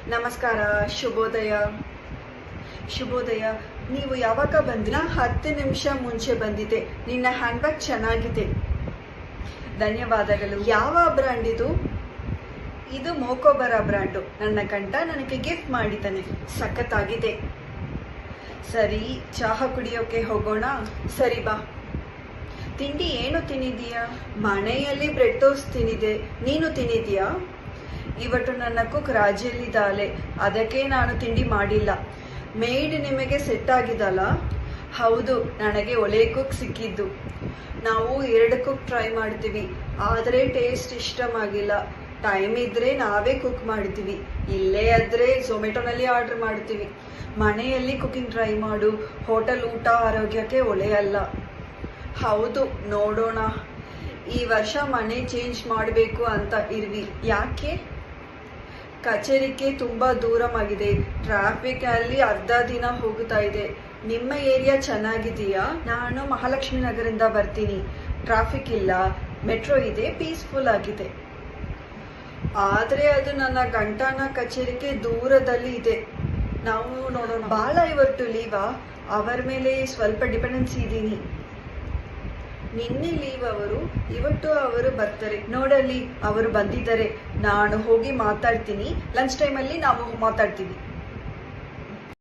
ನಮಸ್ಕಾರ, ಶುಭೋದಯ. ಶುಭೋದಯ. ನೀವು ಯಾವಾಗ ಬಂದ್ರಿ? 10 ನಿಮಿಷ ಮುಂಚೆ ಬಂದಿದ್ದೆ. ನಿನ್ನ ಹ್ಯಾಂಡ್ ಬ್ಯಾಗ್ ಚೆನ್ನಾಗಿದೆ, ಧನ್ಯವಾದಗಳು. ಯಾವ ಬ್ರ್ಯಾಂಡ್ ಇದು? ಇದು ಮೋಕೋಬರ ಬ್ರ್ಯಾಂಡು. ನನ್ನ ಗಂಡ ನನಗೆ ಗಿಫ್ಟ್ ಮಾಡಿದ್ದಾನೆ, ಸಖತ್ತಾಗಿದೆ. ಸರಿ, ಚಹಾ ಕುಡಿಯೋಕೆ ಹೋಗೋಣ? ಸರಿ ಬಾ. ತಿಂಡಿ ಏನು ತಿನ್ನಿದೀಯಾ? ಮನೆಯಲ್ಲಿ ಬ್ರೆಡ್ ಟೋಸ್ಟ್ ತಿನ್ನಿದೆ. ನೀನು ತಿನ್ನಿದೀಯಾ? ಇವತ್ತು ನನ್ನ ಕುಕ್ ರಾಜಿಯಲ್ಲಿದ್ದಾಳೆ, ಅದಕ್ಕೆ ನಾನು ತಿಂಡಿ ಮಾಡಿಲ್ಲ. ಮೇಡ್ ನಿಮಗೆ ಸೆಟ್ ಆಗಿದಲ್ಲ? ಹೌದು, ನನಗೆ ಒಳ್ಳೆ ಕುಕ್ ಸಿಕ್ಕಿದ್ದು. ನಾವು 2 ಕುಕ್ ಟ್ರೈ ಮಾಡ್ತೀವಿ, ಆದರೆ ಟೇಸ್ಟ್ ಇಷ್ಟವಾಗಿಲ್ಲ. ಟೈಮ್ ಇದ್ದರೆ ನಾವೇ ಕುಕ್ ಮಾಡ್ತೀವಿ, ಇಲ್ಲೇ ಆದರೆ ಝೊಮ್ಯಾಟೊನಲ್ಲಿ ಆರ್ಡರ್ ಮಾಡ್ತೀವಿ. ಮನೆಯಲ್ಲಿ ಕುಕಿಂಗ್ ಟ್ರೈ ಮಾಡು, ಹೋಟೆಲ್ ಊಟ ಆರೋಗ್ಯಕ್ಕೆ ಒಳ್ಳೆಯಲ್ಲ. ಹೌದು, ನೋಡೋಣ. ಈ ವರ್ಷ ಮನೆ ಚೇಂಜ್ ಮಾಡಬೇಕು ಅಂತ ಇರ್ವಿ. ಯಾಕೆ? ಕಚೇರಿಗೆ ತುಂಬ ದೂರವಾಗಿದೆ, ಟ್ರಾಫಿಕ್ ಅಲ್ಲಿ ಅರ್ಧ ದಿನ ಹೋಗ್ತಾ ಇದೆ. ನಿಮ್ಮ ಏರಿಯಾ ಚೆನ್ನಾಗಿದೆಯಾ? ನಾನು ಮಹಾಲಕ್ಷ್ಮಿ ನಗರದಿಂದ ಬರ್ತೀನಿ. ಟ್ರಾಫಿಕ್ ಇಲ್ಲ, ಮೆಟ್ರೋ ಇದೆ, ಪೀಸ್ಫುಲ್ ಆಗಿದೆ. ಆದರೆ ಅದು ನನ್ನ ಗಂಡನ ಕಚೇರಿಗೆ ದೂರದಲ್ಲಿ ಇದೆ. ನಾವು ನೋಡೋಣ. ಭಾಳ ಇವತ್ತು ಲೀವಾ? ಅವರ ಮೇಲೆ ಸ್ವಲ್ಪ ಡಿಪೆಂಡೆನ್ಸಿ ಇದ್ದೀನಿ. ನಿನ್ನೆ ಲೀವ್ ಅವರು, ಇವತ್ತು ಅವರು ಬರ್ತಾರೆ. ನೋಡಲಿ, ಅವರು ಬಂದಿದ್ದಾರೆ. ನಾನು ಹೋಗಿ ಮಾತಾಡ್ತೀನಿ. ಲಂಚ್ ಟೈಮಲ್ಲಿ ನಾವು ಮಾತಾಡ್ತೀವಿ.